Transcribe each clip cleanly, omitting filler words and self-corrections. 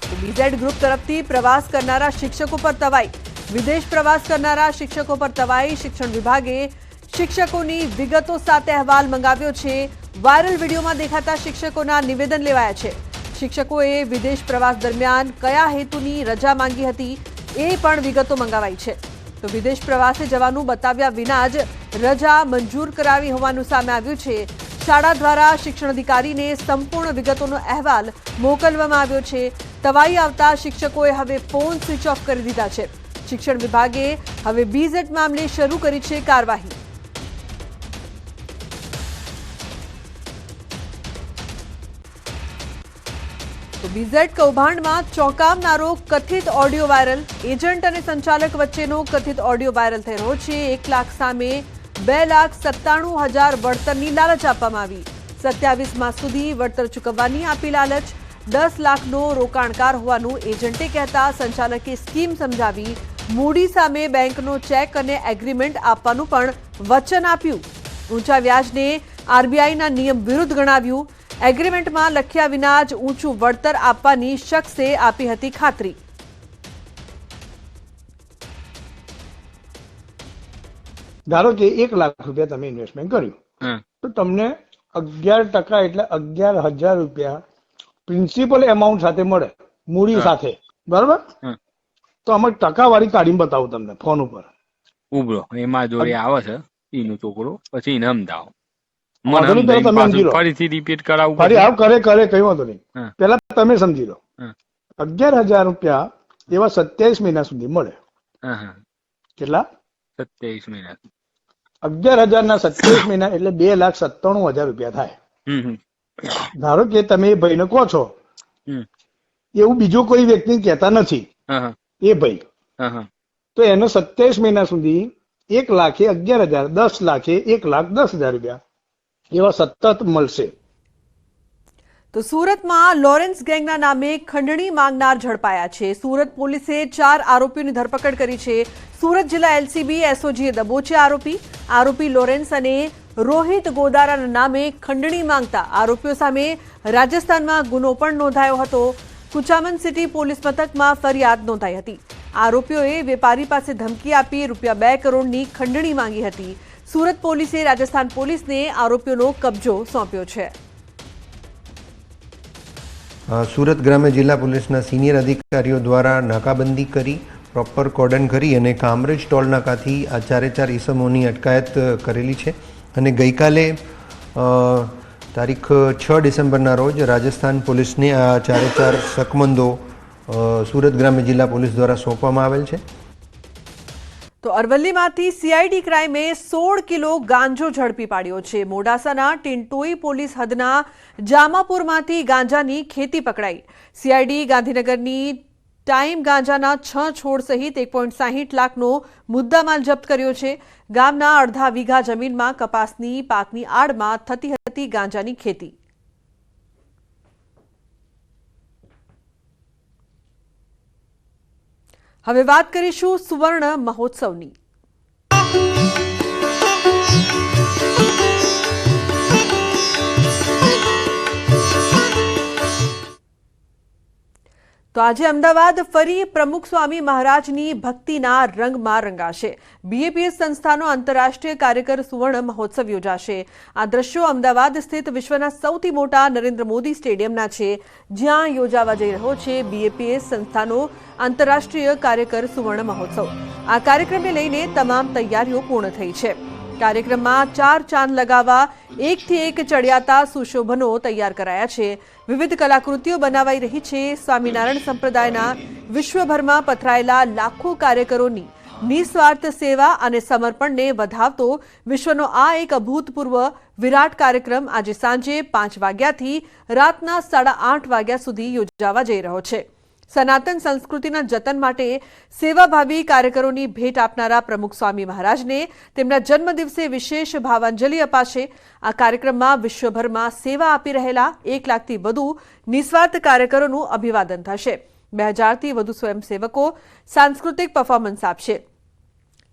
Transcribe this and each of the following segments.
તો BZ group તરફથી પ્રવાસ કરનારા શિક્ષકો પર તવાઈ, વિદેશ પ્રવાસ કરનારા શિક્ષકો પર તવાઈ। શિક્ષણ વિભાગે શિક્ષકોની વિગતો સાથે અહેવાલ મંગાવ્યો છે। વાયરલ વિડીયોમાં દેખાતા શિક્ષકોના નિવેદન લેવાયા છે। શિક્ષકોએ વિદેશ પ્રવાસ દરમિયાન કયા હેતુની રજા માંગી હતી એ પણ વિગતો મંગાવાઈ છે। તો વિદેશ પ્રવાસે જવાનું બતાવ્યા વિના જ રજા મંજૂર કરાવી હોવાનું સામે આવ્યું છે। શાળા દ્વારા શિક્ષણ અધિકારીને સંપૂર્ણ વિગતોનો અહેવાલ મોકલવામાં આવ્યો છે। તવાઈ આવતા શિક્ષકોએ હવે ફોન સ્વિચ ઓફ કરી દીધા છે। શિક્ષણ વિભાગે હવે બીઝેડ મામલે શરૂ કરી છે કાર્યવાહી। તો બીઝેડ કૌભાંડમાં ચોંકાવનારો કથિત ઓડિયો વાયરલ, એજન્ટ અને સંચાલક વચ્ચેનો કથિત ઓડિયો વાયરલ થઈ રહ્યો છે। 1 લાખ સામે 2,97,000 વળતરની લાલચ આપવામાં આવી। 27 માસ સુધી વળતર ચૂકવવાની આપી લાલચ। 10 લાખનો રોકાણકાર હોવાનું એજન્ટે કહેતા સંચાલકે સ્કીમ સમજાવી। મૂડી સામે બેંકનો ચેક અને એગ્રીમેન્ટ આપવાનું પણ વચન આપ્યું। ઊંચા વ્યાજને આરબીઆઈના નિયમ વિરુદ્ધ ગણાવ્યું। એગ્રીમેન્ટમાં લખ્યા વિના જ ઊંચું વળતર આપવાની શખ્સે આપી હતી ખાતરી। ધારો કે 1 લાખ રૂપિયા તમે ઇન્વેસ્ટમેન્ટ કર્યું તો તમને 11% એટલે 11,000 રૂપિયા પ્રિન્સિપલ એમાઉન્ટ સાથે મળે, મૂડી સાથે, બરાબર? તો આમાં ટકાવાળી કાઢીને બતાવું તમને ફોન ઉપર ઉભરો એમાં જોડે આવે છે એનો છોકરો, પછી એને સમજાવો ફરીથી રિપીટ કરાવવું ફરી આવ કરે કઈ વાંધો નહીં, પેલા તમે સમજી લો। 11,000 રૂપિયા એવા 27 મહિના સુધી મળે। કેટલા? 27 મહિના। 11,000 ના 27 મહિના એટલે 2,97,000 રૂપિયા થાય। ધારો કે તમે એ ભાઈને કહો છો, એવું બીજો કોઈ વ્યક્તિ કહેતા નથી એ ભાઈ, તો એનો 27 મહિના સુધી 1 લાખે 11,000, 10 લાખે 1,10,000 રૂપિયા એવા સતત મળશે। તો સુરતમાં લોરેન્સ ગેંગના નામે ખંડણી માંગનાર ઝડપાયા છે। સુરત પોલીસે 4 આરોપીઓની ધરપકડ કરી છે। સુરત જિલ્લા એલસીબી એસઓજીએ દબોચ્યા આરોપી લોરેન્સ અને રોહિત ગોદારાના નામે ખંડણી માંગતા આરોપીઓ સામે રાજસ્થાનમાં ગુનો પણ નોંધાયો હતો। કુચામન સિટી પોલીસ મથકમાં ફરિયાદ નોંધાઈ હતી। આરોપીઓએ વેપારી પાસે ધમકી આપી ₹2 કરોડની ખંડણી માંગી હતી। સુરત પોલીસે રાજસ્થાન પોલીસને આરોપીઓનો કબજો સોંપ્યો છે। સુરત ગ્રામ્ય જિલ્લા પોલીસના સિનિયર અધિકારીઓ દ્વારા નાકાબંધી કરી, પ્રોપર કોર્ડન કરી અને કામરેજ ટોલ નાકાથી આ 4 ઈસમોની અટકાયત કરેલી છે। અને ગઈકાલે તારીખ 6 ડિસેમ્બરના રોજ રાજસ્થાન પોલીસને આ 4 શકમંદો સુરત ગ્રામ્ય જિલ્લા પોલીસ દ્વારા સોંપવામાં આવેલ છે। તો અરવલ્લીમાંથી સીઆઈડી ક્રાઇમે 16 કિલો ગાંજો ઝડપી પાડ્યો છે। મોડાસાના ટિન્ટોઈ પોલીસ હદના જામાપુરમાંથી ગાંજાની ખેતી પકડાઈ। સીઆઈડી ગાંધીનગરની ટાઈમ ગાંજાના 6 છોડ સહિત 1.60 લાખનો મુદ્દામાલ જપ્ત કર્યો છે। ગામના અડધા વીઘા જમીનમાં કપાસની પાકની આડમાં થતી હતી ગાંજાની ખેતી। હવે વાત કરીશું સુવર્ણ મહોત્સવની। તો આજે અમદાવાદ ફરી પ્રમુખ સ્વામી મહારાજની ભક્તિના રંગમાં રંગાશે। બીએપીએસ સંસ્થાનો આંતરરાષ્ટ્રીય કાર્યકર સુવર્ણ મહોત્સવ યોજાશે। આ દ્રશ્યો અમદાવાદ સ્થિત વિશ્વના સૌથી મોટા નરેન્દ્ર મોદી સ્ટેડિયમના છે, જ્યાં યોજાવા જઈ રહ્યો છે બીએપીએસ સંસ્થાનો આંતરરાષ્ટ્રીય કાર્યકર સુવર્ણ મહોત્સવ। આ કાર્યક્રમને લઈને તમામ તૈયારીઓ પૂર્ણ થઈ છે। કાર્યક્રમમાં 4 ચાંદ લગાવવા એકથી એક ચડિયાતા સુશોભનો તૈયાર કરાયા છે। વિવિધ કલાકૃતિઓ બનાવાઈ રહી છે। સ્વામિનારાયણ સંપ્રદાયના વિશ્વભરમાં પથરાયેલા લાખો કાર્યકરોની નિસ્વાર્થ સેવા અને સમર્પણને વધાવતો વિશ્વનો આ એક અભૂતપૂર્વ વિરાટ કાર્યક્રમ આજે સાંજે 5 વાગ્યાથી રાતના 8:30 વાગ્યા સુધી યોજાવા જઈ રહ્યો છે। સનાતન સંસ્કૃતિના જતન માટે સેવાભાવી કાર્યકરોની ભેટ આપનારા પ્રમુખ સ્વામી મહારાજને તેમના જન્મદિવસે વિશેષ ભાવાંજલિ અપાશે। આ કાર્યક્રમમાં વિશ્વભરમાં સેવા આપી રહેલા 1 લાખથી વધુ નિસ્વાર્થ કાર્યકરોનું અભિવાદન થશે। 2000થી વધુ સ્વયંસેવકો સાંસ્કૃતિક પરફોર્મન્સ આપશે।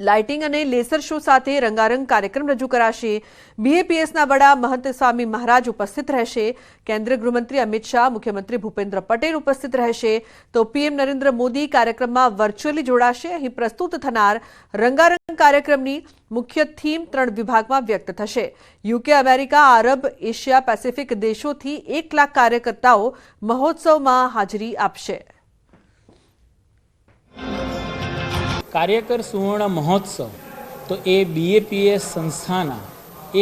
લાઇટિંગ અને લેસર શો સાથે રંગારંગ કાર્યક્રમ રજૂ કરાશે. બીએપીએસના વડા મહંત સ્વામી મહારાજ ઉપસ્થિત રહેશે. કેન્દ્રીય ગૃહમંત્રી અમિત શાહ, મુખ્યમંત્રી ભૂપેન્દ્ર પટેલ ઉપસ્થિત રહેશે. તો પીએમ નરેન્દ્ર મોદી કાર્યક્રમમાં વર્ચ્યુઅલી જોડાશે. અહીં પ્રસ્તુત થનાર રંગારંગ કાર્યક્રમની મુખ્ય થીમ 3 વિભાગમાં વ્યક્ત થશે. યુકે, અમેરિકા, આરબ, એશિયા પેસિફિક દેશોથી 1 લાખ કાર્યકર્તાઓ મહોત્સવમાં હાજરી આપશે. કાર્યકર સુવર્ણ મહોત્સવ તો એ બીએપીએસ સંસ્થાના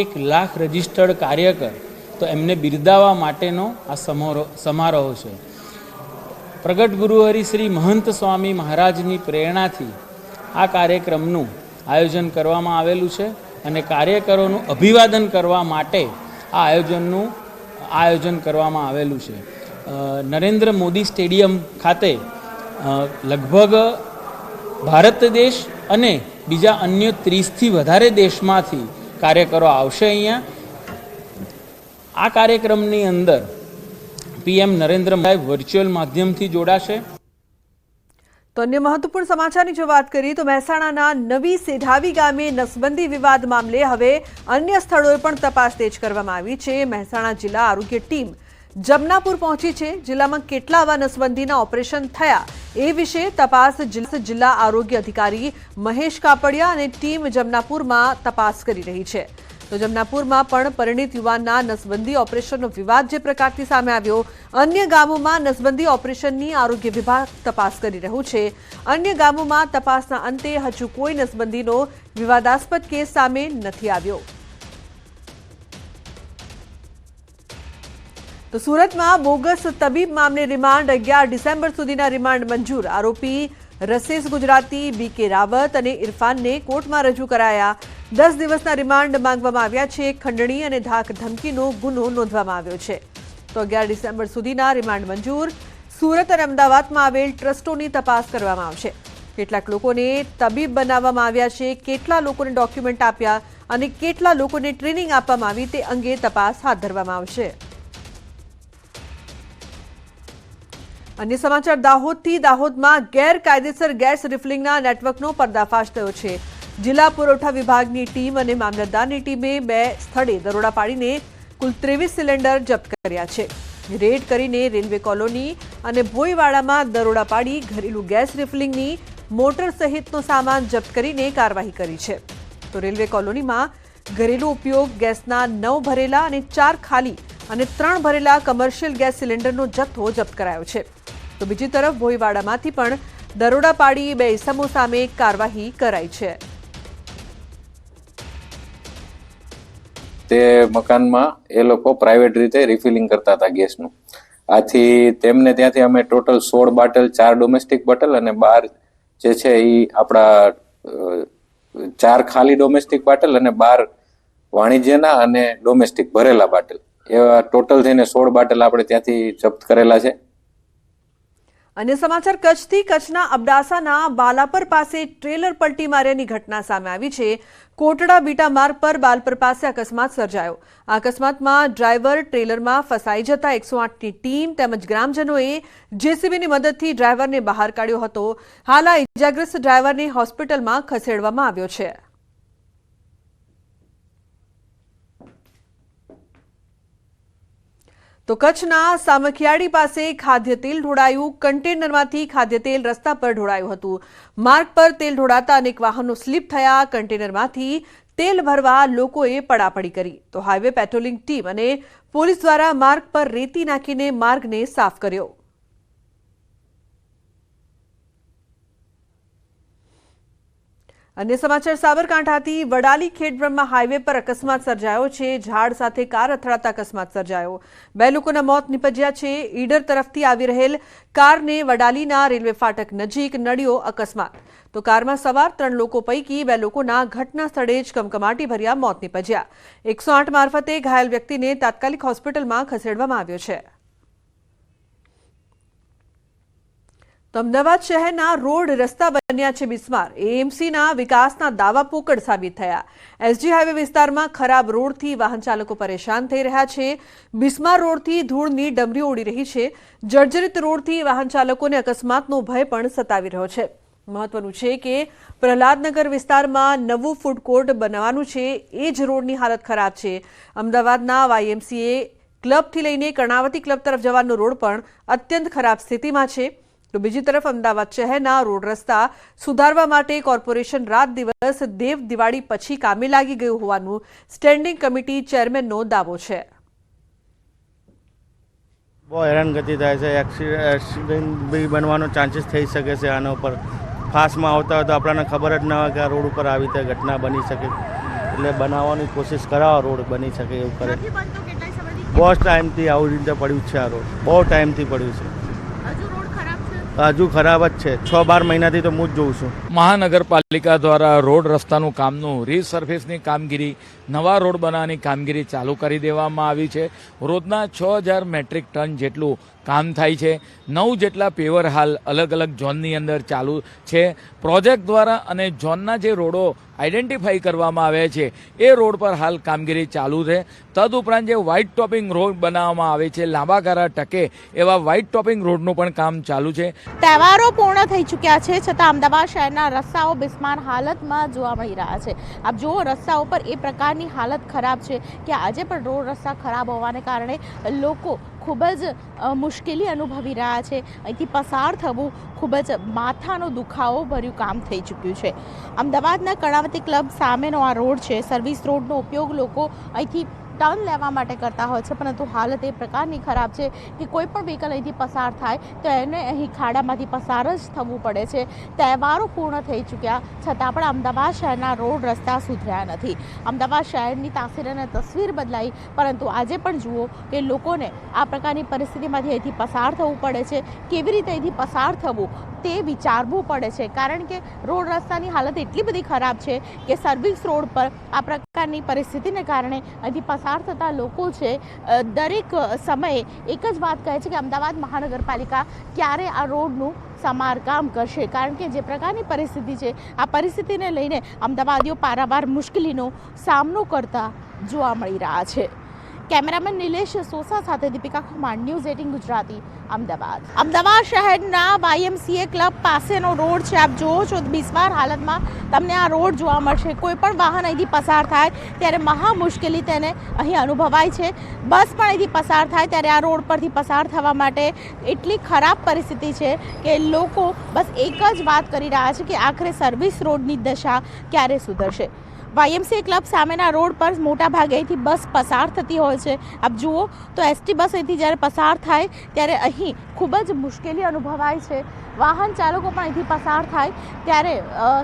1 લાખ રજિસ્ટર્ડ કાર્યકર તો એમને બિરદાવવા માટેનો આ સમારોહ છે. પ્રગટ ગુરુહરિ શ્રી મહંત સ્વામી મહારાજની પ્રેરણાથી આ કાર્યક્રમનું આયોજન કરવામાં આવેલું છે અને કાર્યકરોનું અભિવાદન કરવા માટે આ આયોજન કરવામાં આવેલું છે. નરેન્દ્ર મોદી સ્ટેડિયમ ખાતે લગભગ ભારત દેશ અને બીજા અન્ય 30થી વધારે દેશમાંથી કાર્યકરો આવશે. અહીંયા આ કાર્યક્રમની અંદર પીએમ નરેન્દ્ર મોદી વર્ચ્યુઅલ માધ્યમથી જોડાશે. તો અન્ય મહત્વપૂર્ણ સમાચારની જો વાત કરીએ તો મહેસાણાના નવી સેઢાવી ગામે નસબંધી વિવાદ મામલે હવે અન્ય સ્થળોએ પણ તપાસ તેજ કરવામાં આવી છે. મહેસાણા જિલ્લા આરોગ્ય ટીમ જમનાપુર પહોંચી છે. જિલ્લામાં કેટલા આવા નસબંધીના ઓપરેશન થયા એ વિશે તપાસ જિલ્લા આરોગ્ય અધિકારી મહેશ કાપડિયા અને ટીમ જમનાપુરમાં તપાસ કરી રહી છે. તો જમનાપુરમાં પણ પરિણીત યુવાનના નસબંધી ઓપરેશનનો વિવાદ જે પ્રકારથી સામે આવ્યો, અન્ય ગામોમાં નસબંધી ઓપરેશનની આરોગ્ય વિભાગ તપાસ કરી રહ્યું છે. અન્ય ગામોમાં તપાસના અંતે હજુ કોઈ નસબંધીનો વિવાદાસ્પદ કેસ સામે નથી આવ્યો. તો સુરતમાં બોગસ તબીબ મામલે રિમાન્ડ 11 ડિસેમ્બર સુધીના રિમાન્ડ મંજૂર. આરોપી રસેસ ગુજરાતી, બીકે રાવત અને ઇરફાનને કોર્ટમાં રજૂ કરાયા. 10 દિવસના રિમાન્ડ માંગવામાં આવ્યા છે. ખંડણી અને ધાક ધમકીનો ગુનો નોંધવામાં આવ્યો છે. તો 11 ડિસેમ્બર સુધીના રિમાન્ડ મંજૂર. સુરત અને અમદાવાદમાં આવેલ ટ્રસ્ટોની તપાસ કરવામાં આવશે. કેટલાક લોકોને તબીબ બનાવવામાં આવ્યા છે, કેટલા લોકોને ડોક્યુમેન્ટ આપ્યા અને કેટલા લોકોને ટ્રેનિંગ આપવામાં આવી તે અંગે તપાસ હાથ ધરવામાં આવશે. અન્ય સમાચાર દાહોદથી. દાહોદમાં ગેરકાયદેસર ગેસ રિફિલિંગના નેટવર્કનો પર્દાફાશ થયો છે. જિલ્લા પુરવઠા વિભાગની ટીમ અને મામલતદારની ટીમે 2 સ્થળે દરોડા પાડીને કુલ 23 સિલિન્ડર જપ્ત કર્યા છે. રેડ કરીને રેલવે કોલોની અને ભોઈવાડામાં દરોડા પાડી ઘરેલું ગેસ રિફિલિંગની મોટર સહિતનો સામાન જપ્ત કરીને કાર્યવાહી કરી છે. તો રેલવે કોલોનીમાં ઘરેલું ઉપયોગ ગેસના 9 ભરેલા અને 4 ખાલી અને 3 ભરેલા કમર્શિયલ ગેસ સિલિન્ડરનો જથ્થો જપ્ત કરાયો છે. તો બીજી તરફ ભોઈવાડામાંથી પણ દરોડા પાડી 2 ઇસમો સામે કાર્યવાહી કરાઈ છે. તે મકાનમાં એ લોકો પ્રાઇવેટ રીતે રિફિલિંગ કરતા હતા ગેસનું. આથી તેમને ત્યાંથી અમે ટોટલ 16 બાટલ, 4 ડોમેસ્ટિક બોટલ અને 12 જે છે એ આપણા 4 ખાલી ડોમેસ્ટિક બોટલ અને 12 વાણિજ્યના અને ડોમેસ્ટિક ભરેલા બાટલ, એવા ટોટલ થઈને 16 બાટલ આપણે ત્યાંથી જપ્ત કરેલા છે. અન્ય સમાચાર કચ્છથી. કચ્છના અબડાસાના બાલાપર પાસે ટ્રેલર પલટી માર્યાની ઘટના સામે આવી છે. કોટડા બીટા માર્ગ પર બાલપર પાસે અકસ્માત સર્જાયો. આ અકસ્માતમાં ડ્રાઈવર ટ્રેલરમાં ફસાઈ જતા 108ની ટીમ તેમજ ગ્રામજનોએ જેસીબીની મદદથી ડ્રાઈવરને બહાર કાઢ્યો હતો. હાલ આ ઇજાગ્રસ્ત ડ્રાઈવરને હોસ્પિટલમાં ખસેડવામાં આવ્યો છે. તો કચ્છના સામખિયાળી પાસે ખાદ્ય તેલ ઢોળાયું. કન્ટેનરમાંથી ખાદ્ય તેલ રસ્તા પર ઢોળાયું હતું. માર્ગ પર તેલ ઢોળાતા અનેક વાહનો સ્લીપ થયા. કન્ટેનરમાંથી તેલ ભરવા લોકોએ પડાપડી કરી. તો હાઈવે પેટ્રોલિંગ ટીમ અને પોલીસ દ્વારા માર્ગ પર રેતી નાખીને માર્ગને સાફ કર્યો. અન્ય સમાચાર સાબરકાંઠાથી. વડાલી ખેડબ્રહ્મા હાઈવે પર અકસ્માત સર્જાયો છે. ઝાડ સાથે કાર અથડાતા અકસ્માત સર્જાયો. 2 લોકોના મોત નીપજ્યા છે. ઈડર તરફથી આવી રહેલ કારને વડાલીના રેલવે ફાટક નજીક નડ્યો અકસ્માત. તો કારમાં સવાર 3 લોકો પૈકી 2 લોકોના ઘટના સ્થળે જ કમકમાટી ભર્યા મોત નીપજ્યા. 108 મારફતે ઘાયલ વ્યક્તિને તાત્કાલિક હોસ્પિટલમાં ખસેડવામાં આવ્યો છે. તો અમદાવાદ શહેરના રોડ રસ્તા બન્યા છે બિસ્માર. એએમસીના વિકાસના દાવા પોકળ સાબિત થયા. એસજી હાઈવે વિસ્તારમાં ખરાબ રોડથી વાહન ચાલકો પરેશાન થઈ રહ્યા છે. બિસ્માર રોડથી ધૂળની ડમરીઓ ઉડી રહી છે. જર્જરિત રોડથી વાહન ચાલકોને અકસ્માતનો ભય પણ સતાવી રહ્યો છે. મહત્વનું છે કે પ્રહલાદનગર વિસ્તારમાં નવું ફૂડ કોર્ટ બનવાનું છે, એ જ રોડની હાલત ખરાબ છે. અમદાવાદના YMCA ક્લબથી લઈને કર્ણાવતી ક્લબ તરફ જવાનો રોડ પણ અત્યંત ખરાબ સ્થિતિમાં છે. તો બીજી તરફ અમદાવાદ શહેરના રોડ રસ્તા સુધારવા માટે કોર્પોરેશન રાત દિવસ દેવ દિવાળી પછી કામે લાગી ગયું હોવાનું સ્ટેન્ડિંગ કમિટી ચેરમેનનો દાવો છે. બહુ હેરાનગતિ થાય છે, એક્સિડન્ટ બી બનવાનો ચાન્સીસ થઈ શકે છે. આના ઉપર ફાસ્ટમાં આવતા હોય તો આપણને ખબર જ ના હોય કે આ રોડ ઉપર આવી રીતે ઘટના બની શકે, એટલે બનાવવાની કોશિશ કરાવો, રોડ બની શકે એવું કરે. બહુ ટાઈમથી આવી રીતે પડ્યું છે, આ રોડ બહુ ટાઈમથી પડ્યું છે, હજુ ખરાબ જ છે. 6-12 મહિનાથી તો હું જ જોઉં છું. મહાનગરપાલિકા દ્વારા રોડ રસ્તાનું કામનું રીસર્ફેસની કામગીરી, નવા રોડ બનાવવાની કામગીરી ચાલુ કરી દેવામાં આવી છે. રોજના 6000 મેટ્રિક ટન જેટલું કામ થાય છે. 9 જેટલા પેવર હાલ અલગ અલગ ઝોનની અંદર ચાલુ છે. પ્રોજેક્ટ દ્વારા અને ઝોનના જે રોડો આઈડેન્ટિફાઈ કરવામાં આવ્યા છે એ રોડ પર હાલ કામગીરી ચાલુ છે. તદુપરાંત જે વ્હાઇટ ટોપિંગ રોડ બનાવવામાં આવે છે, લાંબા ગાળા ટકે એવા વ્હાઇટ ટોપિંગ રોડનું પણ કામ ચાલુ છે. તહેવારો પૂર્ણ થઈ ચૂક્યા છે, છતાં અમદાવાદ શહેરના રસ્તાઓ બિસ્માર હાલતમાં જોવા મળી રહ્યા છે. આપ જુઓ, રસ્તાઓ પર એ પ્રકારની હાલત ખરાબ છે કે આજે પણ રોડ રસ્તા ખરાબ હોવાને કારણે લોકો ખૂબ જ મુશ્કેલી અનુભવી રહ્યા છે. અહીંથી પસાર થવું ખૂબ જ માથાનો દુખાવો ભર્યું કામ થઈ ચૂક્યું છે. અમદાવાદના કર્ણાવતી ક્લબ સામેનો આ રોડ છે. સર્વિસ રોડનો ઉપયોગ લોકો અહીંથી ટર્ન લેવા માટે કરતા હોય છે, પરંતુ હાલત એ પ્રકારની ખરાબ છે કે કોઈ પણ વ્હીકલ અહીંથી પસાર થાય તો એને અહીં ખાડામાંથી પસાર જ થવું પડે છે. તહેવારો પૂર્ણ થઈ ચૂક્યા છતાં પણ અમદાવાદ શહેરના રોડ રસ્તા સુધર્યા નથી. અમદાવાદ શહેરની તાસીર અને તસવીર બદલાઈ, પરંતુ આજે પણ જુઓ કે લોકોને આ પ્રકારની પરિસ્થિતિમાંથી અહીંથી પસાર થવું પડે છે. કેવી રીતે અહીંથી પસાર થવું તે વિચારવું પડે છે, કારણ કે રોડ રસ્તાની હાલત એટલી બધી ખરાબ છે કે સર્વિસ રોડ પર આ પ્રકારની પરિસ્થિતિને કારણે અહીંથી પસાર થતા લોકો છે દરેક સમયે એક જ વાત કહે છે કે અમદાવાદ મહાનગરપાલિકા ક્યારે આ રોડનું સમારકામ કરશે, કારણ કે જે પ્રકારની પરિસ્થિતિ છે આ પરિસ્થિતિને લઈને અમદાવાદીઓ પારાવાર મુશ્કેલીનો સામનો કરતા જોવા મળી રહ્યા છે. કેમેરામેન નિલેશ સોસા સાથે દીપિકા કુમાર, ન્યૂઝ 18 ગુજરાતી, અમદાવાદ. અમદાવાદ શહેરના YMCA ક્લબ પાસેનો રોડ છે. આપ જુઓ છો, બિસ્માર હાલતમાં તમને આ રોડ જોવા મળશે. કોઈ પણ વાહન અહીંથી પસાર થાય ત્યારે મહા મુશ્કેલી તેને અહીં અનુભવાય છે. બસ પણ અહીંથી પસાર થાય ત્યારે આ રોડ પરથી પસાર થવા માટે એટલી ખરાબ પરિસ્થિતિ છે કે લોકો બસ એક જ વાત કરી રહ્યા છે કે આખરે સર્વિસ રોડની દશા ક્યારે સુધરશે. YMCA ક્લબ સામેના રોડ પર મોટા ભાગે અહીંથી બસ પસાર થતી હોય છે. આપ જુઓ તો ST બસ અહીંથી જ્યારે પસાર થાય ત્યારે અહીં ખૂબ જ મુશ્કેલી અનુભવાય છે. વાહન ચાલકો પણ અહીંથી પસાર થાય ત્યારે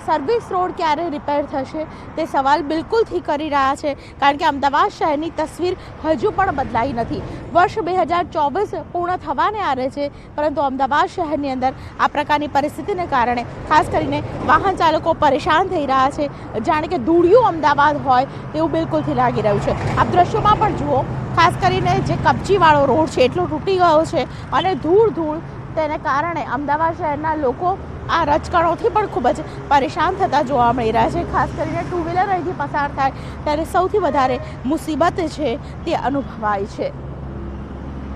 સર્વિસ રોડ ક્યારે રિપેર થશે તે સવાલ બિલકુલથી કરી રહ્યા છે, કારણ કે અમદાવાદ શહેરની તસવીર હજુ પણ બદલાઈ નથી. વર્ષ 2024 પૂર્ણ થવાને આરે છે, પરંતુ અમદાવાદ શહેરની અંદર આ પ્રકારની પરિસ્થિતિને કારણે ખાસ કરીને વાહન ચાલકો પરેશાન થઈ રહ્યા છે. જાણે કે ધૂળિયું અમદાવાદ હોય તેવું બિલકુલથી લાગી રહ્યું છે. આપ દ્રશ્યોમાં પણ જુઓ, ખાસ કરીને જે કપચીવાળો રોડ છે એટલો તૂટી ગયો છે અને ધૂળ તેને કારણે અમદાવાદ શહેરના લોકો આ રજકણોથી પણ ખૂબ જ પરેશાન થતા જોવા મળી રહ્યા છે. ખાસ કરીને ટુ વ્હીલર અહીંથી પસાર થાય ત્યારે સૌથી વધારે મુસીબત છે તે અનુભવાય છે.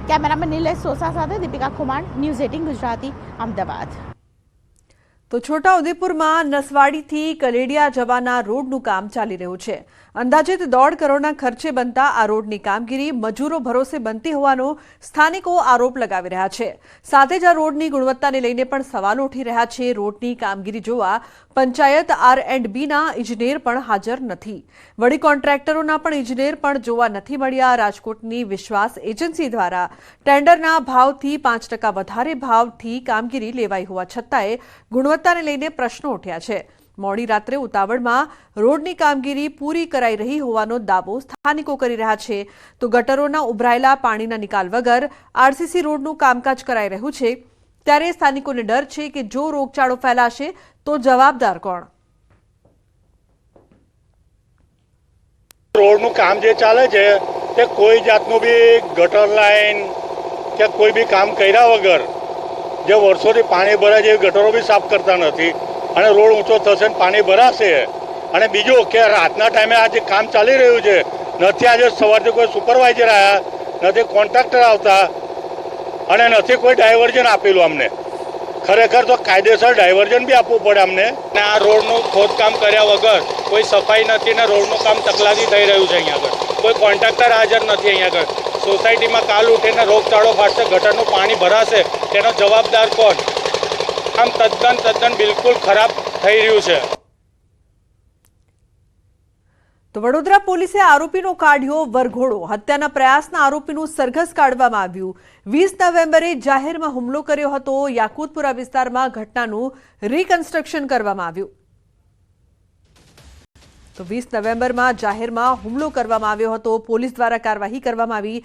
કેમેરામેન નિલેશ સોસા સાથે દીપિકા કુમાર, ન્યૂઝ 18 ગુજરાતી, અમદાવાદ. તો છોટાઉદેપુરમાં નસવાડીથી કલેડિયા જવાના રોડનું કામ ચાલી રહ્યું છે. અંદાજિત 1.5 કરોડના ખર્ચે બનતા આ રોડની કામગીરી મજૂરો ભરોસે બનતી હોવાનો સ્થાનિકો આરોપ લગાવી રહ્યા છે. સાથે જ આ રોડની ગુણવત્તાને લઈને પણ સવાલો ઉઠી રહ્યા છે. રોડની કામગીરી જોવા પંચાયત R&Bના ઇજનેર પણ હાજર નથી. વળી કોન્ટ્રાક્ટરોના પણ ઇજનેર પણ જોવા નથી મળ્યા. રાજકોટની વિશ્વાસ એજન્સી દ્વારા ટેન્ડરના ભાવથી 5% વધારે ભાવથી કામગીરી લેવાઈ હોવા છતાંય ગુણવત્તાને લઈને પ્રશ્નો ઉઠ્યા છે. મોડી રાત્રે ઉતાવળમાં રોડની કામગીરી પૂરી કરાઈ રહી હોવાનો દાવો સ્થાનિકો કરી રહ્યા છે. તો ગટરોના ઉભરાયેલા પાણીના નિકાલ વગર RCC રોડનું કામકાજ કરાઈ રહ્યું છે, ત્યારે સ્થાનિકોને ડર છે કે જો રોગચાળો ફેલાશે તો જવાબદાર કોણ? રોડનું કામ જે ચાલે છે તે કોઈ જાતનું બી ગટર લાઈન કે કોઈ બી કામ કર્યા વગર જે વર્ષોથી પાણી ભરાય છે એ ગટરો બી સાફ કરતા નથી અને રોડ ઊંચો થશે ને પાણી ભરાશે. અને બીજું કે રાતના ટાઈમે આ જે કામ ચાલી રહ્યું છે, નથી આજે સવારથી કોઈ સુપરવાઇઝર આવ્યા, નથી કોન્ટ્રાક્ટર આવતા અને નથી કોઈ ડાયવર્ઝન આપેલું અમને. ખરેખર તો કાયદેસર ડાયવર્ઝન બી આપવું પડે અમને. ને આ રોડનું ખોદકામ કર્યા વગર કોઈ સફાઈ નથી ને રોડનું કામ તકલાદી થઈ રહ્યું છે. અહીંયા આગળ કોઈ કોન્ટ્રાક્ટર હાજર નથી. અહીંયા આગળ સોસાયટીમાં કાલ ઉઠીને રોગચાળો ફાટશે, ગટરનું પાણી ભરાશે, તેનો જવાબદાર કોણ? આમ તદ્દન બિલકુલ ખરાબ થઈ રહ્યું છે. તો વડોદરા પોલીસે આરોપીનો કાઢ્યો વરઘોડો. હત્યાના પ્રયાસના આરોપીનું સરઘસ કાઢવામાં આવ્યું. 20 નવેમ્બરે જાહેરમાં હુમલો કર્યો હતો. યાકુતપુરા વિસ્તારમાં ઘટનાનું રિકન્સ્ટ્રક્શન કરવામાં આવ્યું. તો 20 નવેમ્બરમાં જાહેરમાં હુમલો કરવામાં આવ્યો હતો. પોલીસ દ્વારા કાર્યવાહી કરવામાં આવી.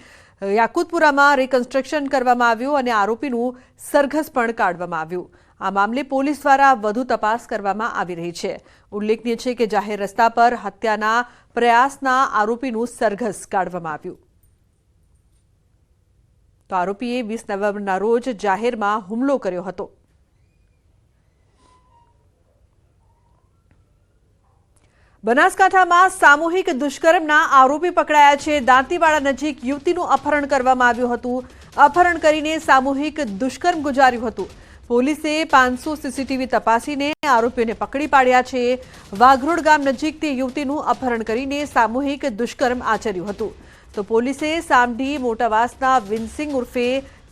યાકુતપુરામાં રિકન્સ્ટ્રક્શન કરવામાં આવ્યું અને આરોપીનું સરઘસ પણ કાઢવામાં આવ્યું. આ મામલે પોલીસ દ્વારા વધુ તપાસ કરવામાં આવી રહી છે. ઉલ્લેખનીય છે કે જાહેર રસ્તા પર હત્યાના પ્રયાસના આરોપીનું સરઘસ કાઢવામાં આવ્યું. તો આરોપીએ 20 નવેમ્બરના રોજ જાહેરમાં હુમલો કર્યો હતો. બનાસકાંઠામાં સામૂહિક દુષ્કર્મના આરોપી પકડાયા છે. દાંતીવાડા નજીક યુવતીનું અપહરણ કરવામાં આવ્યું હતું. અપહરણ કરીને સામૂહિક દુષ્કર્મ ગુજાર્યું હતું. પોલીસે 500 સીસીટીવી તપાસીને આરોપીઓને પકડી પાડ્યા છે. વાઘરોડ ગામ નજીક તે યુવતીનું અપહરણ કરીને સામૂહિક દુષ્કર્મ આચર્યું હતું. તો પોલીસે સામડી મોટાવાસના વિનસિંગ ઉર્ફે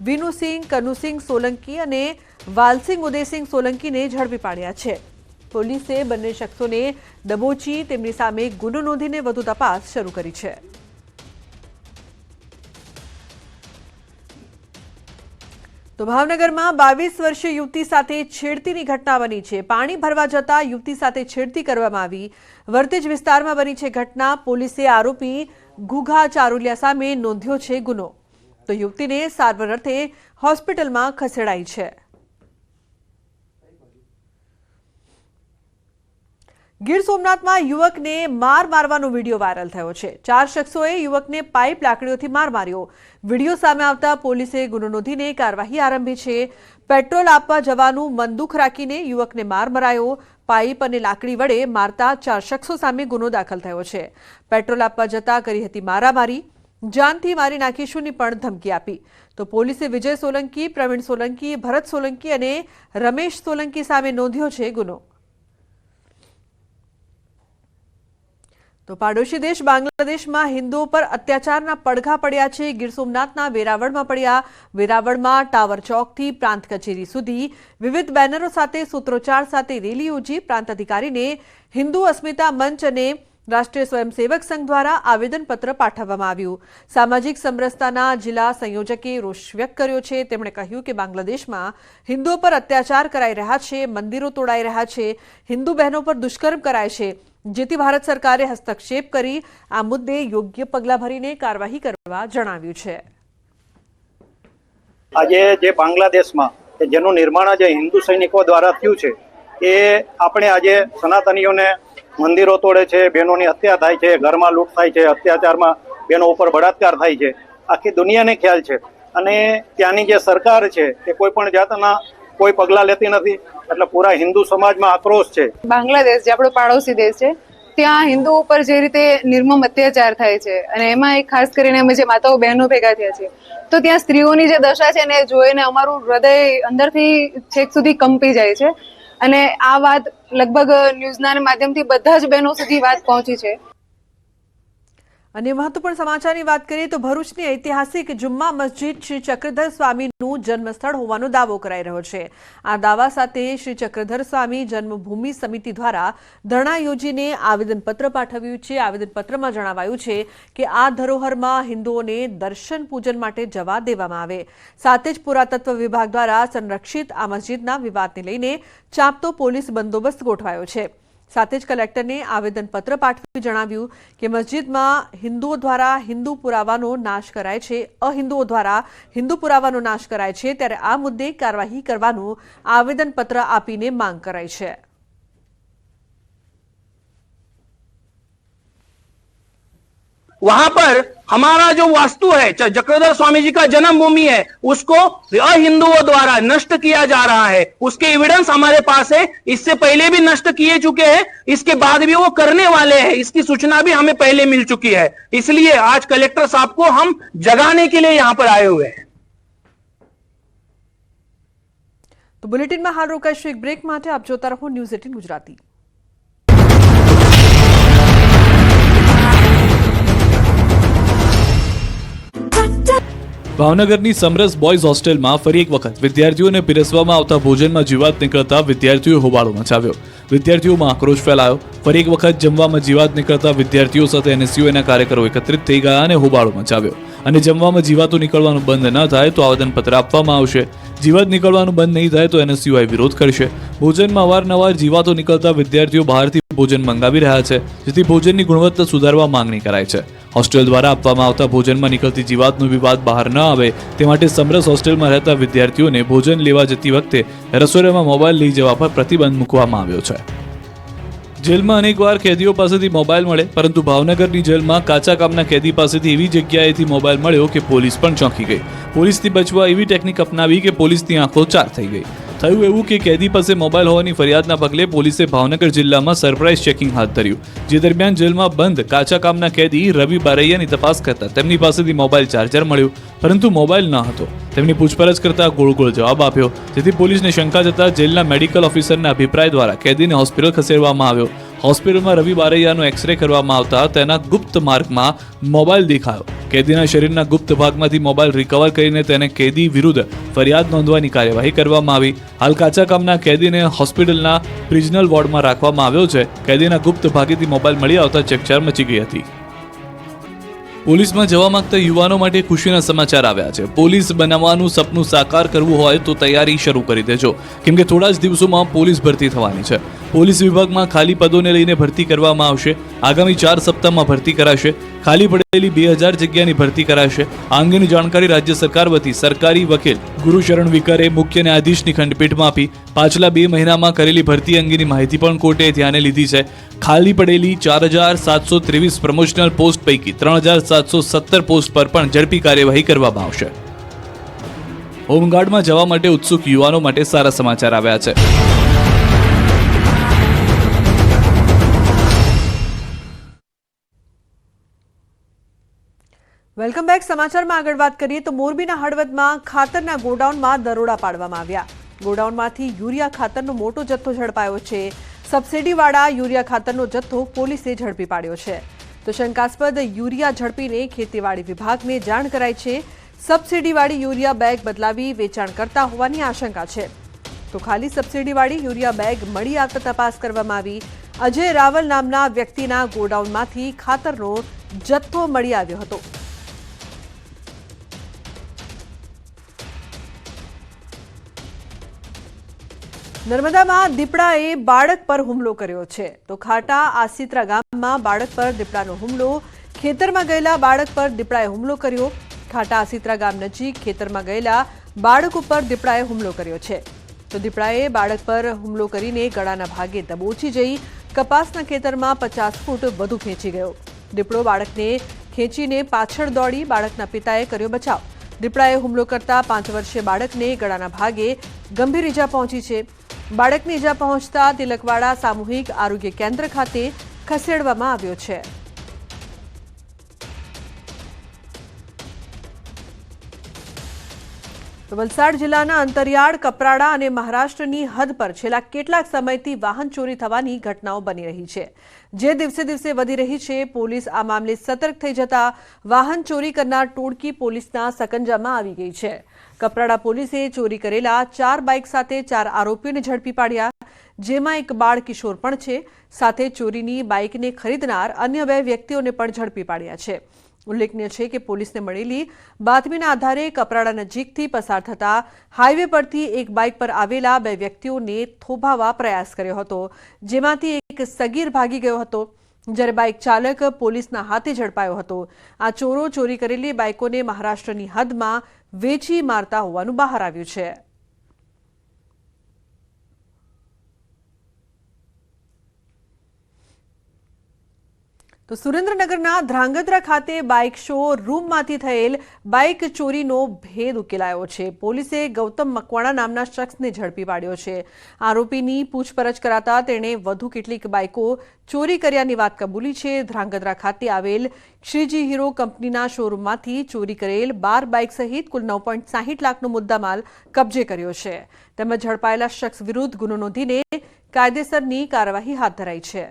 વિનુસિંહ કનુસિંહ સોલંકી અને વાલસિંહ ઉદયસિંહ સોલંકીને ઝડપી પાડ્યા છે. પોલીસે બંને શખ્સોને દબોચી તેમની સામે ગુનો નોંધીને વધુ તપાસ શરૂ કરી છે. તો ભાવનગરમાં 22 વર્ષીય યુવતી સાથે છેડતીની ઘટના બની છે. પાણી ભરવા જતા યુવતી સાથે છેડતી કરવામાં આવી. વર્તેજ વિસ્તારમાં બની છે ઘટના. પોલીસે આરોપી ઘુઘા ચારુલિયા સામે નોંધ્યો છે ગુનો. તો યુવતીને સારવાર અર્થે હોસ્પિટલમાં ખસેડાઈ છે. ગીર સોમનાથમાં યુવકને મારવાનો વિડીયો વાયરલ થયો છે. 4 શખ્સોએ યુવકને પાઇપ લાકડીઓથી માર માર્યો. વિડીયો સામે આવતા પોલીસે ગુનો નોંધીને કાર્યવાહી આરંભી છે. પેટ્રોલ આપવા જવાનું મનદુખ રાખીને યુવકને માર મરાયો. પાઇપ અને લાકડી વડે મારતા 4 શખ્સો સામે ગુનો દાખલ થયો છે. પેટ્રોલ આપવા જતા કરી હતી મારામારી. જાનથી મારી નાખીશુંની પણ ધમકી આપી. તો પોલીસે વિજય સોલંકી, પ્રવીણ સોલંકી, ભરત સોલંકી અને રમેશ સોલંકી સામે નોંધ્યો છે ગુનો. તો પાડોશી દેશ બાંગ્લાદેશમાં હિન્દુઓ પર અત્યાચારના પડઘા પડ્યા છે. ગીર સોમનાથના વેરાવળમાં પડ્યા. વેરાવળમાં ટાવર ચોકથી પ્રાંત કચેરી સુધી વિવિધ બેનરો સાથે સૂત્રોચ્ચાર સાથે રેલી યોજી પ્રાંત અધિકારીને હિન્દુ અસ્મિતા મંચ અને રાષ્ટ્રીય સ્વયંસેવક સંઘ દ્વારા આવેદનપત્ર પાઠવવામાં આવ્યું. સામાજિક સમરસતાના જિલ્લા સંયોજકે રોષ વ્યક્ત કર્યો છે. તેમણે કહ્યું કે બાંગ્લાદેશમાં હિન્દુઓ પર અત્યાચાર કરાઈ રહ્યા છે, મંદિરો તોડાઈ રહ્યા છે, હિન્દુ બહેનો પર દુષ્કર્મ કરાય છે, જેથી ભારત સરકારે હસ્તક્ષેપ કરી આ મુદ્દે યોગ્ય પગલાં ભરીને કાર્યવાહી કરવા જણાવ્યું છે. આજે જે બાંગ્લાદેશમાં જેનું નિર્માણ આજે હિન્દુ સૈનિકો દ્વારા થયું છે એ આપણે આજે સનાતનીઓને મંદિરો તોડે છે, બહેનોની હત્યા થાય છે, ઘરમાં લૂંટ થાય છે, અત્યાચારમાં બહેનો ઉપર બળાત્કાર થાય છે, આખી દુનિયાને ખ્યાલ છે. અને ત્યાંની જે સરકાર છે એ કોઈ પણ જાતના કોઈ પગલાં લેતી નથી. એટલે પૂરા હિન્દુ સમાજમાં આક્રોશ છે. બાંગ્લાદેશ જે આપણો પાડોશી દેશ છે ત્યાં હિન્દુ ઉપર જે રીતે નિર્મમ અત્યાચાર થાય છે અને એમાં એક ખાસ કરીને અમે જે માતાઓ બહેનો ભેગા થયા છે તો ત્યાં સ્ત્રીઓની જે દશા છે ને જોઈને અમારું હૃદય અંદરથી છેક સુધી કંપી જાય છે. અને આ વાત લગભગ ન્યૂઝના માધ્યમથી બધા જ બહેનો સુધી વાત પહોંચી છે. અને મહત્વપૂર્ણ સમાચારની વાત કરીએ તો ભરૂચની ઐતિહાસિક જુમ્મા મસ્જિદ શ્રી ચક્રધર સ્વામીનું જન્મસ્થળ હોવાનો દાવો કરાઈ રહ્યો છે. આ દાવા સાથે શ્રી ચક્રધર સ્વામી જન્મભૂમિ સમિતિ દ્વારા ધરણા યોજીને આવેદનપત્ર પાઠવ્યું છે. આવેદનપત્રમાં જણાવાયું છે કે આ ધરોહરમાં હિન્દુઓને દર્શન પૂજન માટે જવા દેવામાં આવે. સાથે જ પુરાતત્વ વિભાગ દ્વારા સંરક્ષિત આ મસ્જિદના વિવાદને લઈને ચાંપતો પોલીસ બંદોબસ્ત ગોઠવાયો છે. સાથે જ કલેક્ટરને આવેદનપત્ર પાઠવી જણાવ્યું કે મસ્જિદમાં હિન્દુઓ દ્વારા હિન્દુ પુરાવાનો નાશ કરાય છે, અહિન્દુઓ દ્વારા હિન્દુ પુરાવાનો નાશ કરાય છે, ત્યારે આ મુદ્દે કાર્યવાહી કરવાનું આવેદનપત્ર આપીને માંગ કરાઈ છે. वहां पर हमारा जो वास्तु है, चक्रधर स्वामी जी का जन्मभूमि है, उसको अहिंदुओं द्वारा नष्ट किया जा रहा है. उसके एविडेंस हमारे पास है. इससे पहले भी नष्ट किए चुके हैं, इसके बाद भी वो करने वाले हैं. इसकी सूचना भी हमें पहले मिल चुकी है. इसलिए आज कलेक्टर साहब को हम जगाने के लिए यहाँ पर आए हुए हैं. તો બુલેટિનમાં હાલ રોકાઈશું એક બ્રેક માટે. આપ જોતા રહો ન્યૂઝ 18 ગુજરાતી. ભાવનગરની સમરસ બોયઝ હોસ્ટેલમાં ફરી એક વખત વિદ્યાર્થીઓને પીરસવામાં આવતા ભોજનમાં જીવાત નીકળતા વિદ્યાર્થીઓએ હોબાળો મચાવ્યો. વિદ્યાર્થીઓમાં આક્રોશ ફેલાયો. ફરી એક વખત જમવામાં જીવાત નીકળતા વિદ્યાર્થીઓ સાથે NSUના કાર્યકરો એકત્રિત થઈ ગયા અને હોબાળો મચાવ્યો. અને જમવામાં જીવાતો નીકળવાનું બંધ ન થાય તો આવેદનપત્ર આપવામાં આવશે. જીવાત નીકળવાનું બંધ નહીં થાય તો NSUI વિરોધ કરશે. ભોજનમાં અવારનવાર જીવાતો નીકળતા વિદ્યાર્થીઓ બહારથી ભોજન મંગાવી રહ્યા છે, જેથી ભોજનની ગુણવત્તા સુધારવા માંગણી કરાઈ છે. હોસ્ટેલ દ્વારા આપવામાં આવતા ભોજનમાં નીકળતી જીવાતનો વિવાદ બહાર ન આવે તે માટે સમરસ હોસ્ટેલમાં રહેતા વિદ્યાર્થીઓને ભોજન લેવા જતી વખતે રસોડામાં મોબાઈલ લઈ જવા પર પ્રતિબંધ મૂકવામાં આવ્યો છે. જેલમાં અનેકવાર કેદીઓ પાસેથી મોબાઈલ મળે, પરંતુ ભાવનગરની જેલમાં કાચા કામના કેદી પાસેથી એવી જગ્યાએથી મોબાઈલ મળ્યો કે પોલીસ પણ ચોંકી ગઈ. પોલીસથી બચવા એવી ટેકનિક અપનાવી કે પોલીસની આંખો ચાર થઈ ગઈ. થયું એવું કે કેદી પાસે મોબાઈલ હોવાની ફરિયાદના પગલે પોલીસે ભાવનગર જિલ્લામાં સરપ્રાઇઝ ચેકિંગ હાથ ધર્યું. જે દરમિયાન જેલમાં બંધ કાચા કામના કેદી રવિ બારૈયાની તપાસ કરતા તેમની પાસેથી મોબાઈલ ચાર્જર મળ્યું, પરંતુ મોબાઈલ ન હતો. તેમની પૂછપરછ કરતા ગોળ ગોળ જવાબ આપ્યો, જેથી પોલીસને શંકા જતા જેલના મેડિકલ ઓફિસરના અભિપ્રાય દ્વારા કેદીને હોસ્પિટલ ખસેડવામાં આવ્યો. હોસ્પિટલમાં રવિ બારૈયાનો એક્સરે કરવામાં આવતા તેના ગુપ્ત માર્ગમાં મોબાઈલ દેખાયો. કેદીના શરીરના ગુપ્ત ભાગમાંથી મોબાઈલ રિકવર કરીને તેને કેદી વિરુદ્ધ ફરિયાદ નોંધવાની કાર્યવાહી કરવામાં આવી. હાલ કાચા કામના કેદીને હોસ્પિટલના પ્રિઝનલ વોર્ડમાં રાખવામાં આવ્યો છે. કેદીના ગુપ્ત ભાગેથી મોબાઈલ મળી આવતા ચકચાર મચી ગઈ હતી. પોલીસમાં જવા માંગતા યુવાનો માટે ખુશીના સમાચાર આવ્યા છે. પોલીસ બનાવવાનું સપનું સાકાર કરવું હોય તો તૈયારી શરૂ કરી દેજો, કેમ કે થોડા જ દિવસોમાં પોલીસ ભરતી થવાની છે. પોલીસ વિભાગમાં ખાલી પદોને લઈને ભરતી કરવામાં આવશે. આગામી 4 સપ્તાહમાં ભરતી કરાશે. ખાલી પડેલી 2000 જગ્યાની ભરતી કરાશે. આ અંગેની જાણકારી રાજ્ય સરકાર વતી સરકારી વકીલ ગુરુશરણ વિકરે મુખ્ય ન્યાયાધીશની ખંડપીઠમાં આપી. પાછલા 2 મહિનામાં કરેલી ભરતી અંગેની માહિતી પણ કોર્ટે ધ્યાને લીધી છે. ખાલી પડેલી 4723 પ્રમોશનલ પોસ્ટ પૈકી 3717 પોસ્ટ પર પણ ઝડપી કાર્યવાહી કરવામાં આવશે. હોમગાર્ડમાં જવા માટે ઉત્સુક યુવાનો માટે સારા સમાચાર આવ્યા છે. Welcome back. સમાચારમાં આગળ વાત કરીએ તો મોરબીના હળવદમાં ખાતરના ગોડાઉનમાં દરોડા પાડવામાં આવ્યા. ગોડાઉનમાંથી યુરિયા ખાતરનો મોટો જથ્થો ઝડપાયો છે. સબસિડીવાળા યુરિયા ખાતરનો જથ્થો પોલીસે ઝડપી પાડ્યો છે. તો શંકાસ્પદ યુરિયા ઝડપીને ખેતીવાડી વિભાગને જાણ કરાઈ છે. સબસિડીવાળી યુરિયા બેગ બદલાવી વેચાણ કરતા હોવાની આશંકા છે. તો ખાલી સબસિડીવાળી યુરિયા બેગ મળી આવતા તપાસ કરવામાં આવી. અજય રાવલ નામના વ્યક્તિના ગોડાઉનમાંથી ખાતરનો જથ્થો મળી આવ્યો હતો. નર્મદામાં દીપડાએ બાળક પર હુમલો કર્યો છે. તો ખાટા આસિત્રા ગામમાં બાળક પર દીપડાનો હુમલો. ખેતરમાં ગયેલા બાળક પર દીપડાએ હુમલો કર્યો. ખાટા આસિત્રા ગામ નજીક ખેતરમાં ગયેલા બાળક ઉપર દીપડાએ હુમલો કર્યો છે. તો દીપડાએ બાળક પર હુમલો કરીને ગળાના ભાગે દબોચી જઈ કપાસના ખેતરમાં 50 ફૂટ વધુ ખેંચી ગયો. દીપડો બાળકને ખેંચીને પાછળ દોડી બાળકના પિતાએ કર્યો બચાવ. દીપડાએ હુમલો કરતા 5 વર્ષીય બાળકને ગળાના ભાગે ગંભીર ઈજા પહોંચી છે. બાળકને ઈજા પહોંચતા તિલકવાડા સામૂહિક આરોગ્ય કેન્દ્ર ખાતે ખસેડવામાં આવ્યો છે. વલસાડ જિલ્લાના અંતરિયાળ કપરાડા અને મહારાષ્ટ્રની હદ પર છેલ્લા કેટલાક સમયથી વાહન ચોરી થવાની ઘટનાઓ બની રહી છે, જે દિવસે દિવસે વધી રહી છે. પોલીસ આ મામલે સતર્ક થઈ જતા વાહન ચોરી કરનાર ટોળકી પોલીસના સકંજામાં આવી ગઈ છે. કપરાડા પોલીસે ચોરી કરેલા 4 બાઇક સાથે 4 આરોપીઓને ઝડપી પાડ્યા, જેમાં એક બાળ કિશોર પણ છે. સાથે ચોરીની બાઇકને ખરીદનાર અન્ય 2 વ્યક્તિઓને પણ ઝડપી પાડ્યા છે. ઉલ્લેખનીય છે કે પોલીસને મળેલી બાતમીના આધારે કપરાડા નજીકથી પસાર થતા હાઈવે પરથી એક બાઇક પર આવેલા 2 વ્યક્તિઓને થોભાવવા પ્રયાસ કર્યો હતો, જેમાંથી એક સગીર ભાગી ગયો હતો, જ્યારે બાઇક ચાલક પોલીસના હાથે ઝડપાયો હતો. આ ચોરો ચોરી કરેલી બાઇકોને મહારાષ્ટ્રની હદમાં વેચી મારતા હોવાનું બહાર આવ્યું છે. તો તો સુરેન્દ્રનગરના ધ્રાંગધ્રા ખાતે બાઇક શો રૂમમાંથી થયેલ બાઇક ચોરીનો ભેદ ઉકેલાયો છે. પોલીસે ગૌતમ મકવાણા નામના શખ્સને ઝડપી પાડ્યો છે. આરોપીની પૂછપરછ કરાતા તેણે વધુ કેટલીક બાઇકો ચોરી કર્યાની વાત કબૂલી છે. ધ્રાંગધ્રા ખાતે આવેલ શ્રીજી હીરો કંપનીના શોરૂમમાંથી ચોરી કરેલ 12 બાઇક સહિત કુલ 9.60 લાખનો મુદ્દામાલ કબજે કર્યો છે. તેમજ ઝડપાયેલા શખ્સ વિરુદ્ધ ગુનો નોંધીને કાયદેસરની કાર્યવાહી હાથ ધરાઈ છે.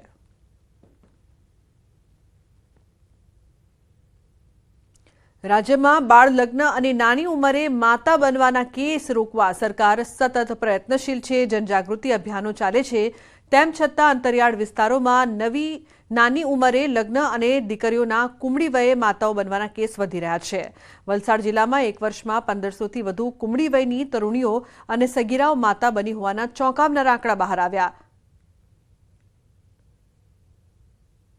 રાજ્યમાં બાળ લગ્ન અને નાની ઉંમરે માતા બનવાના કેસ રોકવા સરકાર સતત પ્રયત્નશીલ છે. જનજાગૃતિ અભિયાનો ચાલે છે. તેમ છતાં અંતરિયાળ વિસ્તારોમાં નાની ઉંમરે લગ્ન અને દીકરીઓના કુમળી વયે માતાઓ બનવાના કેસ વધી રહ્યા છે. વલસાડ જિલ્લામાં એક વર્ષમાં 1500થી વધુ કુમળી વયની તરુણીઓ અને સગીરાઓ માતા બની હોવાના ચોંકાવનારા આંકડા બહાર આવ્યા.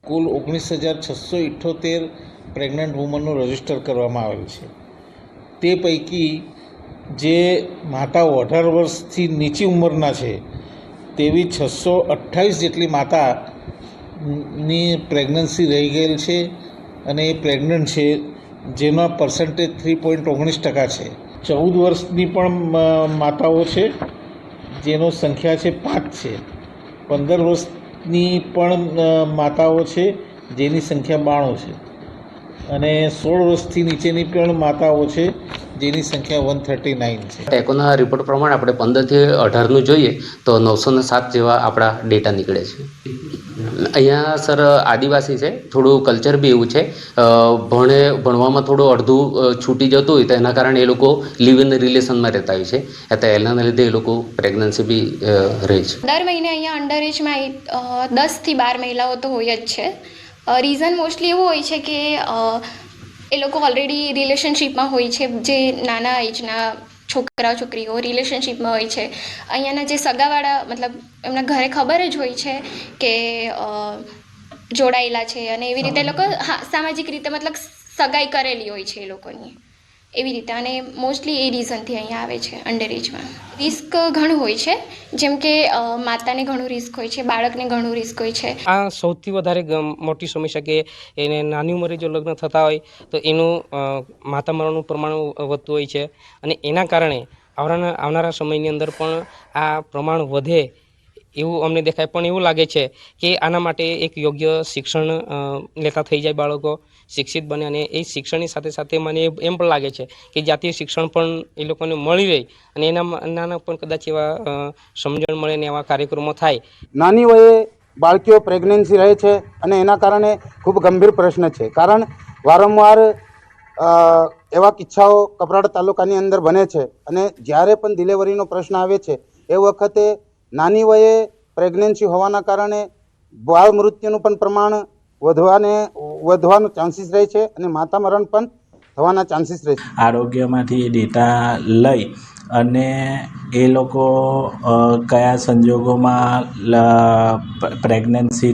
કુલ 19,678 પ્રેગ્નન્ટ વુમનનું રજીસ્ટર કરવામાં આવેલ છે. તે પૈકી જે માતાઓ 18 વર્ષથી નીચી ઉંમરના છે તેવી 628 જેટલી માતાની પ્રેગ્નન્સી રહી ગયેલ છે અને એ પ્રેગ્નન્ટ છે, જેનો પર્સન્ટેજ 3.19% છે. 14 વર્ષની પણ માતાઓ છે જેનો સંખ્યા છે 5 છે. 15 વર્ષની પણ માતાઓ છે જેની સંખ્યા 92 છે અને 16 વર્ષથી નીચેની પણ માતાઓ છે જેની સંખ્યા 139 છે. ટેકોના રિપોર્ટ પ્રમાણે આપણે 15 થી 18નું જોઈએ તો 907 જેવા આપણા ડેટા નીકળે છે. અહીંયા સર આદિવાસી છે, થોડું કલ્ચર બી એવું છે, ભણવામાં થોડું અડધું છૂટી જતું હોય તો એના કારણે એ લોકો લિવ ઇન રિલેશનમાં રહેતા હોય છે. એટલે એના લીધે એ લોકો પ્રેગ્નન્સી બી રહે છે. દર મહિને અહીંયા અંડર એજમાં 10 થી 12 મહિલાઓ તો હોય જ છે. રીઝન મોસ્ટલી એવું હોય છે કે એ લોકો ઓલરેડી રિલેશનશિપમાં હોય છે. જે નાના એજના છોકરા છોકરીઓ રિલેશનશિપમાં હોય છે. અહીંયાના જે સગાવાળા મતલબ એમના ઘરે ખબર જ હોય છે કે જોડાયેલા છે અને એવી રીતે એ લોકો સામાજિક રીતે મતલબ સગાઈ કરેલી હોય છે એ લોકોની એવી રીતે. અને મોસ્ટલી એ રીઝનથી અહીંયા આવે છે અંડર એજમાં. રિસ્ક ઘણું હોય છે, જેમ કે માતાને ઘણું રિસ્ક હોય છે, બાળકને ઘણું રિસ્ક હોય છે. આ સૌથી વધારે મોટી સમસ્યા કે એને નાની ઉંમરે જો લગ્ન થતા હોય તો એનું માતા મરણનું પ્રમાણ વધતું હોય છે અને એના કારણે આવનારા સમયની અંદર પણ આ પ્રમાણ વધે એવું અમને દેખાય. પણ એવું લાગે છે કે આના માટે એક યોગ્ય શિક્ષણ લેતા થઈ જાય, બાળકો શિક્ષિત બને અને એ શિક્ષણની સાથે સાથે મને એમ પણ લાગે છે કે જાતીય શિક્ષણ પણ એ લોકોને મળી રહે અને એના પણ કદાચ એવા સમજણ મળે ને એવા કાર્યક્રમો થાય. નાની વયે બાળકીઓ પ્રેગ્નન્સી રહે છે અને એના કારણે ખૂબ ગંભીર પ્રશ્ન છે. કારણ વારંવાર એવા કિસ્સાઓ કપરાડા તાલુકાની અંદર બને છે અને જ્યારે પણ ડિલિવરીનો પ્રશ્ન આવે છે એ વખતે નાની વયે પ્રેગ્નન્સી હોવાના કારણે બાળ મૃત્યુનું પણ પ્રમાણ વધવાનો ચાન્સીસ રહે છે અને માતા મરણ પણ થવાના ચાન્સીસ રહે છે. આરોગ્યમાંથી ડેટા લઈ અને એ લોકો કયા સંજોગોમાં પ્રેગ્નન્સી